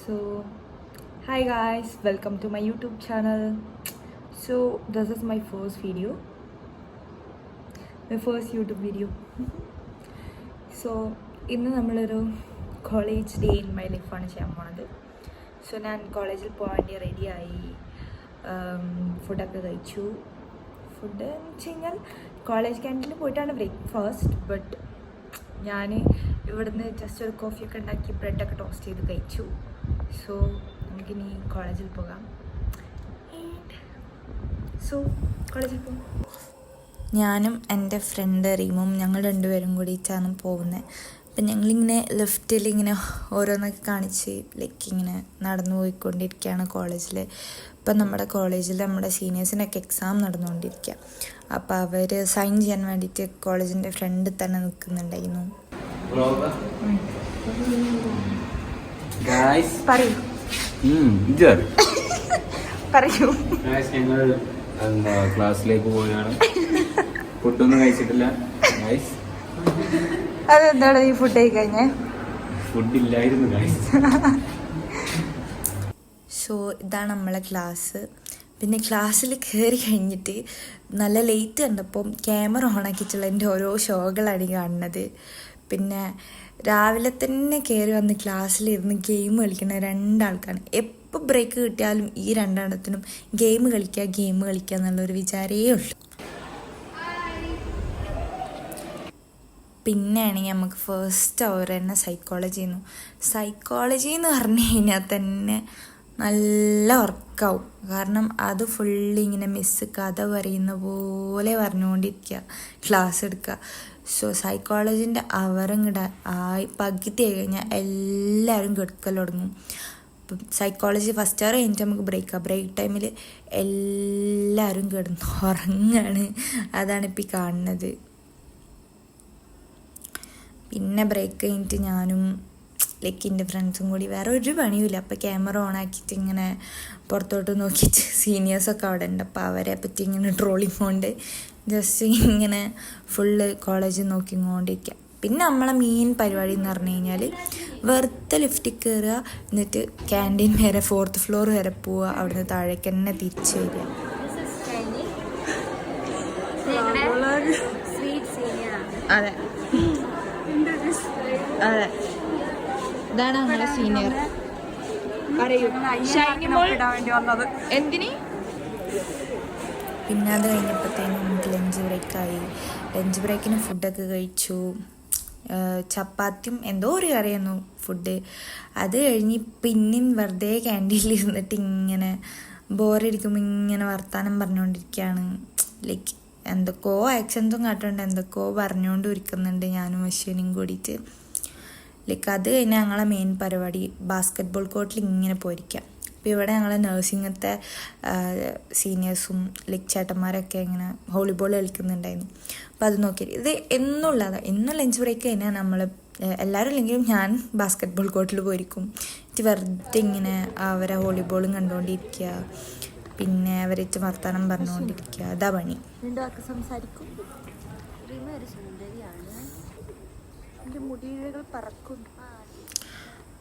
So, hi guys, welcome to my YouTube channel. So, this is my first video, my first YouTube video. So, ഇന്ന് നമ്മളൊരു college day in my ലൈഫാണ് ചെയ്യാൻ പോണത്. So ഞാൻ കോളേജിൽ പോകാൻ വേണ്ടി റെഡിയായി, ഫുഡൊക്കെ കഴിച്ചു. ഫുഡ് എന്ന് വെച്ച് കഴിഞ്ഞാൽ കോളേജ് ക്യാൻറ്റീനിൽ പോയിട്ടാണ് ബ്രേക്ക്ഫാസ്റ്റ്, ബട്ട് ഞാൻ ഇവിടുന്ന് ജസ്റ്റ് ഒരു കോഫിയൊക്കെ ഉണ്ടാക്കി ബ്രെഡൊക്കെ ടോസ്റ്റ് ചെയ്ത് കഴിച്ചു. സോ നമുക്കിനി കോളേജിൽ പോകാം. സോ കോളേജിൽ പോകാം. ഞാനും എൻ്റെ ഫ്രണ്ട് റീമും ഞങ്ങൾ രണ്ടുപേരും കൂടിയിട്ടാണ് പോകുന്നത്. അപ്പം ഞങ്ങളിങ്ങനെ ലെഫ്റ്റിൽ ഇങ്ങനെ ഓരോന്നൊക്കെ കാണിച്ച് ഇങ്ങനെ നടന്നു പോയിക്കൊണ്ടിരിക്കുകയാണ് കോളേജിൽ. ഇപ്പം നമ്മുടെ കോളേജിൽ നമ്മുടെ സീനിയേഴ്സിനൊക്കെ എക്സാം നടന്നുകൊണ്ടിരിക്കുക. അപ്പോൾ അവർ സൈൻ ചെയ്യാൻ വേണ്ടിയിട്ട് കോളേജിൻ്റെ ഫ്രണ്ടിൽ തന്നെ നിൽക്കുന്നുണ്ടായിരുന്നു. പറയൂ. ഞങ്ങൾ ക്ലാസ്സിലേക്ക് പോവുകയാണ്. ഫുഡൊന്നും കഴിച്ചിട്ടില്ല. അതെന്താണ് ഈ ഫുഡ് കഴിക്കഴിഞ്ഞേ? ഫുഡില്ലായിരുന്നു. സോ ഇതാണ് നമ്മളെ ക്ലാസ്. പിന്നെ ക്ലാസ്സിൽ കയറി കഴിഞ്ഞിട്ട് നല്ല ലേറ്റ് കണ്ടപ്പം ക്യാമറ ഓണാക്കിയിട്ടുള്ള എൻ്റെ ഓരോ ഷോകളാണ് കാണുന്നത്. പിന്നെ രാവിലെ തന്നെ കയറി വന്ന് ക്ലാസ്സിലിരുന്ന് ഗെയിം കളിക്കുന്ന രണ്ടാൾക്കാണ്. എപ്പോൾ ബ്രേക്ക് കിട്ടിയാലും ഈ രണ്ടെണ്ണത്തിനും ഗെയിം കളിക്കുക എന്നുള്ളൊരു വിചാരേ ഉള്ളൂ. പിന്നെ ആണെങ്കിൽ നമുക്ക് ഫസ്റ്റ് അവർ തന്നെ സൈക്കോളജി എന്ന് പറഞ്ഞു കഴിഞ്ഞാൽ തന്നെ നല്ല വർക്കാവും. കാരണം അത് ഫുള്ളി ഇങ്ങനെ മിസ്സ് കഥ പറയുന്ന പോലെ പറഞ്ഞുകൊണ്ടിരിക്കുക, ക്ലാസ് എടുക്കുക. സോ സൈക്കോളജിൻ്റെ അവരങ്ങിടെ പകുതി ആയി കഴിഞ്ഞാൽ എല്ലാവരും കെടുക്കൽ തുടങ്ങും. ഇപ്പം സൈക്കോളജി ഫസ്റ്റ് അവർ കഴിഞ്ഞിട്ട് നമുക്ക് ബ്രേക്ക് ടൈമിൽ എല്ലാവരും കിടന്ന് ഉറങ്ങാണ്. അതാണിപ്പോൾ ഈ കാണുന്നത്. പിന്നെ ബ്രേക്ക് കഴിഞ്ഞിട്ട് ഞാനും എൻ്റെ ഫ്രണ്ട്സും കൂടി വേറെ ഒരു പണിയുമില്ല. അപ്പോൾ ക്യാമറ ഓണാക്കിയിട്ട് ഇങ്ങനെ പുറത്തോട്ട് നോക്കിയിട്ട് സീനിയേഴ്സൊക്കെ അവിടെ ഉണ്ട്. അപ്പോൾ അവരെ പറ്റി ഇങ്ങനെ ട്രോളിങ് കൊണ്ട് ജസ്റ്റ് ഇങ്ങനെ ഫുള്ള് കോളേജ് നോക്കിക്കൊണ്ടിരിക്കുക. പിന്നെ നമ്മളെ മെയിൻ പരിപാടി എന്ന് പറഞ്ഞു കഴിഞ്ഞാൽ വെറുതെ ലിഫ്റ്റിൽ കയറുക, എന്നിട്ട് ക്യാൻറ്റീൻ വരെ 4th ഫ്ലോർ വരെ പോവുക, അവിടുന്ന് താഴേക്ക് തന്നെ തിരിച്ച് വരിക. അതെ അതെ, ഇതാണ് നമ്മുടെ സീനിയർ. എന്തിന്? പിന്നെ അത് കഴിഞ്ഞപ്പോഴത്തേനും നമുക്ക് ലഞ്ച് ബ്രേക്കിന് ഫുഡൊക്കെ കഴിച്ചു. ചപ്പാത്തിയും എന്തോ ഒരു കറിയായിരുന്നു ഫുഡ്. അത് കഴിഞ്ഞ് പിന്നെയും വെറുതെ ക്യാൻറ്റീനിൽ ഇരുന്നിട്ട് ഇങ്ങനെ ബോറടിക്കുമ്പോൾ ഇങ്ങനെ വർത്താനം പറഞ്ഞുകൊണ്ടിരിക്കുകയാണ്. എന്തൊക്കെയോ ആക്ഷൻസും കാട്ടുന്നുണ്ട്, എന്തൊക്കെയോ പറഞ്ഞുകൊണ്ട് ഇരിക്കുന്നുണ്ട് ഞാനും അശ്വിനും കൂടിയിട്ട്. അത് കഴിഞ്ഞാൽ ഞങ്ങളെ മെയിൻ പരിപാടി ബാസ്കറ്റ് ബോൾ കോർട്ടിൽ ഇങ്ങനെ പോയിരിക്കാം. അപ്പോൾ ഇവിടെ ഞങ്ങളെ നഴ്സിംഗത്തെ സീനിയേഴ്സും ചേട്ടന്മാരൊക്കെ ഇങ്ങനെ വോളിബോൾ കളിക്കുന്നുണ്ടായിരുന്നു. അപ്പോൾ അത് നോക്കി ഇത് എന്നും ലഞ്ച് ബ്രേക്ക് കഴിഞ്ഞാൽ നമ്മൾ എല്ലാവരും ഇല്ലെങ്കിലും ഞാൻ ബാസ്കറ്റ് ബോൾ കോർട്ടിൽ പോയിരിക്കും. വെറുതെ ഇങ്ങനെ അവരെ വോളിബോളും കണ്ടുകൊണ്ടിരിക്കുക, പിന്നെ അവരേറ്റ് വർത്താനം പറഞ്ഞുകൊണ്ടിരിക്കുക. അതാ പണി. സംസാരിക്കും.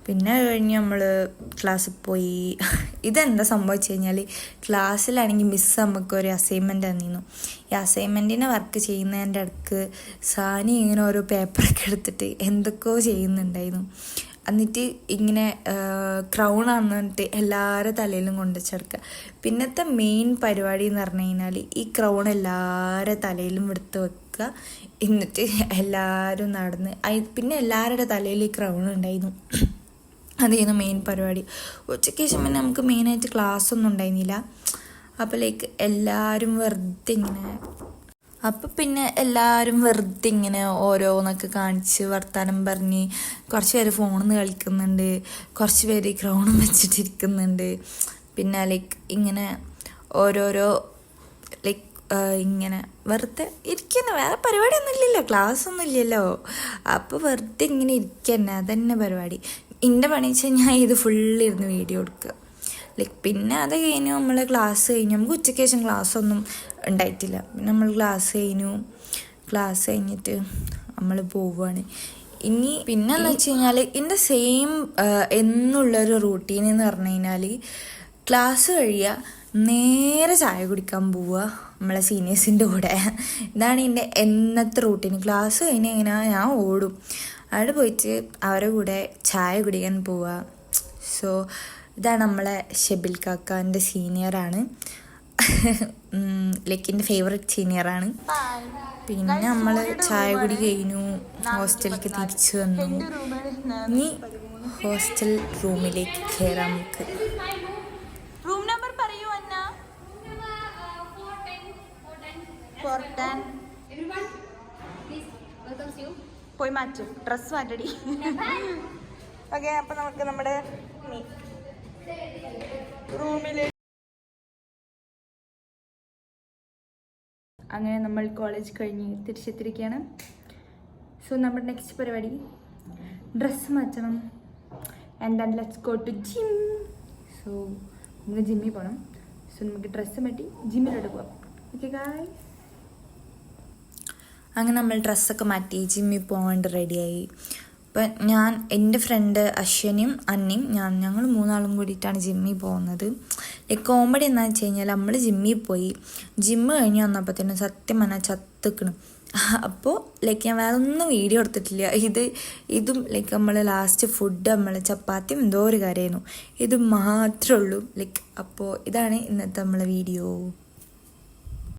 പിന്നെ കഴിഞ്ഞ് നമ്മൾ ക്ലാസ്സിൽ പോയി. ഇതെന്താ സംഭവിച്ചു കഴിഞ്ഞാൽ ക്ലാസ്സിലാണെങ്കിൽ മിസ്സ് നമുക്കൊരു അസൈൻമെൻ്റ് തന്നിരുന്നു. ഈ അസൈൻമെൻറ്റിനെ വർക്ക് ചെയ്യുന്നതിൻ്റെ ഇടയ്ക്ക് സാനി ഇങ്ങനെ ഓരോ പേപ്പറൊക്കെ എടുത്തിട്ട് എന്തൊക്കെയോ ചെയ്യുന്നുണ്ടായിരുന്നു. എന്നിട്ട് ഇങ്ങനെ ക്രൗണാന്ന് പറഞ്ഞിട്ട് എല്ലാവരുടെ തലയിലും കൊണ്ടുവച്ചെടുക്കുക. പിന്നത്തെ മെയിൻ പരിപാടി എന്ന് പറഞ്ഞു കഴിഞ്ഞാൽ ഈ ക്രൗൺ എല്ലാവരുടെ തലയിലും എടുത്ത് വെക്കുക, എന്നിട്ട് എല്ലാവരും നടന്ന് പിന്നെ എല്ലാവരുടെ തലയിൽ ഈ ക്രൗൺ ഉണ്ടായിരുന്നു. അതായിരുന്നു മെയിൻ പരിപാടി. ഉച്ചയ്ക്ക് ശേഷം പിന്നെ നമുക്ക് മെയിനായിട്ട് ക്ലാസ്സൊന്നും ഉണ്ടായിരുന്നില്ല. അപ്പോൾ എല്ലാവരും വെറുതെ ഇങ്ങനെ ഓരോന്നൊക്കെ കാണിച്ച് വർത്താനം പറഞ്ഞ് കുറച്ച് പേര് ഫോണിൽ നിന്ന് കളിക്കുന്നുണ്ട്, കുറച്ച് പേര് ക്രൗണും വെച്ചിട്ടിരിക്കുന്നുണ്ട്. പിന്നെ ഇങ്ങനെ ഓരോരോ ഇങ്ങനെ വെറുതെ ഇരിക്കുന്ന, വേറെ പരിപാടിയൊന്നും ഇല്ലല്ലോ, ക്ലാസ്സൊന്നും ഇല്ലല്ലോ. അപ്പോൾ വെറുതെ ഇങ്ങനെ ഇരിക്കുക അതന്നെ പരിപാടി. എൻ്റെ പണി വെച്ചാൽ ഞാൻ ഇത് ഫുള്ളിരുന്ന് വീഡിയോ എടുക്കുക. പിന്നെ അത് കഴിഞ്ഞു നമ്മൾ ക്ലാസ് കഴിഞ്ഞു. നമുക്ക് ഉച്ചയ്ക്ക് ശേഷം ക്ലാസ്സൊന്നും ഉണ്ടായിട്ടില്ല. പിന്നെ നമ്മൾ ക്ലാസ് കഴിഞ്ഞിട്ട് നമ്മൾ പോവുകയാണ്. ഇനി പിന്നെന്ന് വെച്ച് കഴിഞ്ഞാൽ എൻ്റെ സെയിം എന്നുള്ളൊരു റൂട്ടീൻ എന്ന് പറഞ്ഞു കഴിഞ്ഞാൽ ക്ലാസ് കഴിയുക, നേരെ ചായ കുടിക്കാൻ പോവുക നമ്മളെ സീനിയേഴ്സിൻ്റെ കൂടെ. ഇതാണ് എൻ്റെ എന്നത്തെ റൂട്ടീൻ. ക്ലാസ് കഴിഞ്ഞ് കഴിഞ്ഞാൽ ഞാൻ ഓടും, അവിടെ പോയിട്ട് അവരുടെ കൂടെ ചായ കുടിക്കാൻ പോവുക. സോ ഇതാണ് നമ്മളെ ഷെബിൽ കാക്കാൻ്റെ സീനിയറാണ്, ലൈക്ക് എൻ്റെ ഫേവറേറ്റ് സീനിയറാണ്. പിന്നെ നമ്മൾ ചായ കുടി കഴിഞ്ഞു, ഹോസ്റ്റലിലേക്ക് തിരിച്ചു വന്നു. ഇനി ഹോസ്റ്റൽ റൂമിലേക്ക് കയറാം നമുക്ക്. റൂം നമ്പർ പറയൂ അന്ന. 410. പോയി മാറ്റും, ഡ്രസ് മാറ്റടി. ഓക്കെ, അപ്പൊ നമുക്ക് നമ്മുടെ റൂമില് അങ്ങനെ നമ്മൾ കോളേജ് കഴിഞ്ഞ് തിരിച്ചെത്തിയിരിക്കുകയാണ്. സോ നമ്മുടെ നെക്സ്റ്റ് പരിപാടി ഡ്രസ്സ് മാറ്റണം. And then let's go to gym. So നമുക്ക് ജിമ്മിൽ പോകണം. സോ നമുക്ക് ഡ്രസ്സ് മാറ്റി ജിമ്മിലോട്ട് പോകാം. ഓക്കെ ഗായ്സ്, അങ്ങനെ നമ്മൾ ഡ്രസ്സൊക്കെ മാറ്റി ജിമ്മിൽ പോകാണ്ട് റെഡിയായി. അപ്പം ഞാൻ, എൻ്റെ ഫ്രണ്ട് അശ്വനിയും അന്നയും ഞങ്ങൾ മൂന്നാളും കൂടിയിട്ടാണ് ജിമ്മിൽ പോകുന്നത്. ലൈക്ക് കോമഡി എന്താണെന്ന് വെച്ച് കഴിഞ്ഞാൽ നമ്മൾ ജിമ്മിൽ പോയി, ജിമ്മ് കഴിഞ്ഞ് വന്നപ്പോൾ തന്നെ സത്യം പറഞ്ഞാൽ ചത്തുക്കണം. അപ്പോൾ ലൈക്ക് ഞാൻ വേറെ ഒന്നും വീഡിയോ എടുത്തിട്ടില്ല. ഇതും ലൈക്ക് നമ്മൾ ലാസ്റ്റ് ഫുഡ് നമ്മൾ ചപ്പാത്തിയും എന്തോ ഒരു കാര്യമായിരുന്നു, ഇത് മാത്രമേ ഉള്ളൂ. ലൈക്ക് അപ്പോൾ ഇതാണ് ഇന്നത്തെ നമ്മളെ വീഡിയോ.